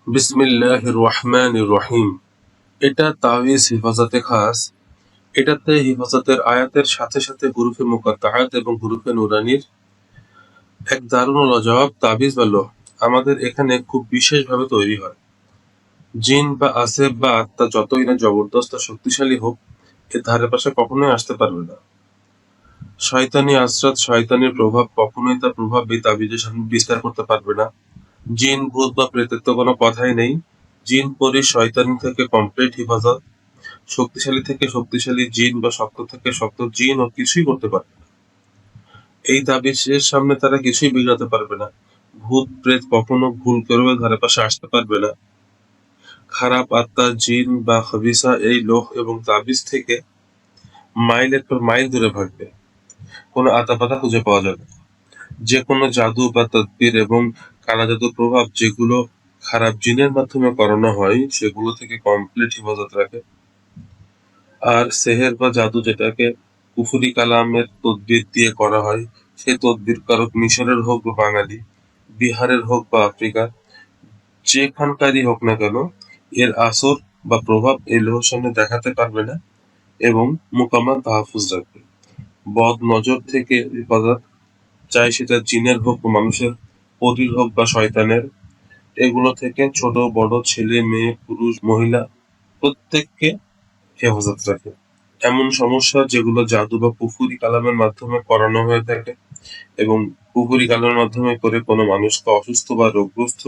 বিসমিল্লাহির রহমানির রহিম। এটা তাওয়িজ হিফাজতে খাস। এটাতে হিফাজতের আয়াতের সাথে সাথে হুরুফে মুকাত্তাআত এবং হুরুফে নুরানির এক দারুণ ও লাজবাব তাবিজ বা লৌহ আমাদের এখানে খুব বিশেষভাবে তৈরি হয়। জিন বা আসেব বা আত্মা যতই না জবরদস্ত শক্তিশালী হোক, এর ধারে পাশে কখনোই আসতে পারবে না। শয়তানি আশ্রাত, শয়তানির প্রভাব কখনোই তার প্রভাব এই তাবিজের সামনে বিস্তার করতে পারবে না। জিন, ভূত বা প্রেতের তো কোনো কথাই নেই। জিন, পরি, শয়তানি থেকে কমপ্লিট হিফাজত। শক্তিশালী থেকে শক্তিশালী জিন বা শক্ত থেকে শক্ত জিন ও কিছুই করতে পারবে না। এই তাবিজের সামনে তারা কিছুই বিগড়াতে পারবে না। ভূত প্রেত কখনো ভুল করেও ধারে পাশে আসতে পারবে না। খারাপ আত্মা, জিন বা খবিসা এই লৌহ এবং তাবিজ থেকে মাইলের পর মাইল দূরে ভাগবে। কোনো আতাপাতা খুঁজে পাওয়া যাবে না। যে কোনো জাদু বা তদবির এবং কালা জাদুর প্রভাব যেগুলো খারাপ জিনের মাধ্যমে করানো হয়, সেগুলো থেকে কমপ্লিট হিফাজত রাখে। আর সেহের বা জাদু যেটাকে কুফরি কালামের তদবির দিয়ে করা হয়, সেই তদবির কারক মিশরের হোক বা বাঙালি, বিহারের হোক বা আফ্রিকার, যেখানকারই হোক না কেন, এর আসর বা প্রভাব এই লৌহের সামনে দেখাতে পারবে না এবং মোকাম্মাল তাহাফুজ রাখবে। বদ নজর থেকে হেফাজত, চাই সেটা জিনের হোক বা মানুষের, পরীর হোক বা শয়তানের, এগুলো থেকে ছোট বড়, ছেলে মেয়ে, পুরুষ মহিলা প্রত্যেককে হেফাজত রাখে। এমন সমস্যা যেগুলো জাদু বা কুফরি কালামের মাধ্যমে করানো হয়ে থাকে এবং কুফরি কালামের মাধ্যমে করে কোনো মানুষকে অসুস্থ বা রোগগ্রস্ত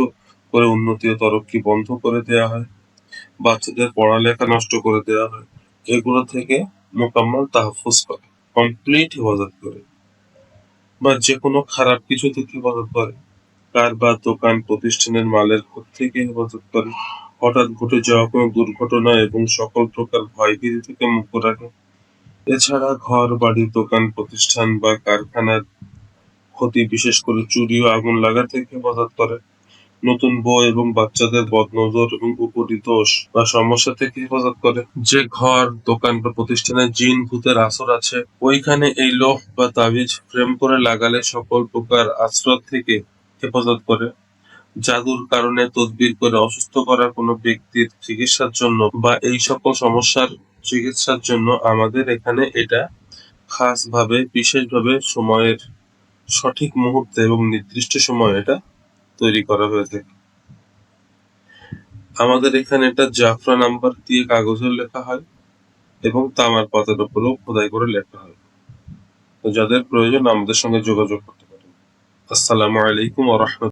করে উন্নতি ও তরক্কি বন্ধ করে দেওয়া হয়, বাচ্চাদের পড়ালেখা নষ্ট করে দেওয়া হয়, এগুলো থেকে মোকাম্মল তাহফুজ করে, কমপ্লিট হেফাজত করে। বা যে কোনো খারাপ কিছু থেকে হেফাজত করে। কার বা দোকান প্রতিষ্ঠানের মালের ক্ষতি থেকে হেফাজত করে। হঠাৎ ঘটে যাওয়া কোনো দুর্ঘটনা এবং সকল প্রকার ভয়ভীতি থেকে মুক্ত রাখে। এছাড়া ঘর বাড়ি, দোকান প্রতিষ্ঠান বা কারখানার ক্ষতি, বিশেষ করে চুরি ও আগুন লাগা থেকে হেফাজত করে। নতুন বউ এবং বাচ্চাদের বদনজর এবং উপরিদোষ বা সমস্যা থেকে হেফাজত করে। যে ঘর, দোকান বা প্রতিষ্ঠানে জিন ভূতের আসর আছে, ওইখানে এই লৌহ বা তাবিজ ফ্রেম করে লাগালে সকল প্রকার আশ্রয় থেকে হেফাজত করে। জাদুর কারণে তদবির করে অসুস্থ করা কোনো ব্যক্তির চিকিৎসার জন্য বা এই সকল সমস্যার চিকিৎসার জন্য আমাদের এখানে এটা খাস ভাবে, বিশেষভাবে সময়ের সঠিক মুহূর্তে এবং নির্দিষ্ট সময়ে এটা তৈরি করা হয়ে থাকে। আমাদের এখানে এটা জাফরা নাম্বার দিয়ে কাগজে লেখা হয় এবং তামার পাতার উপরেও খোদাই করে লেখা হয়। তো যাদের প্রয়োজন আমাদের সঙ্গে যোগাযোগ করতে পারেন। আসসালামু আলাইকুম ওয়া রাহমাতুল্লাহ।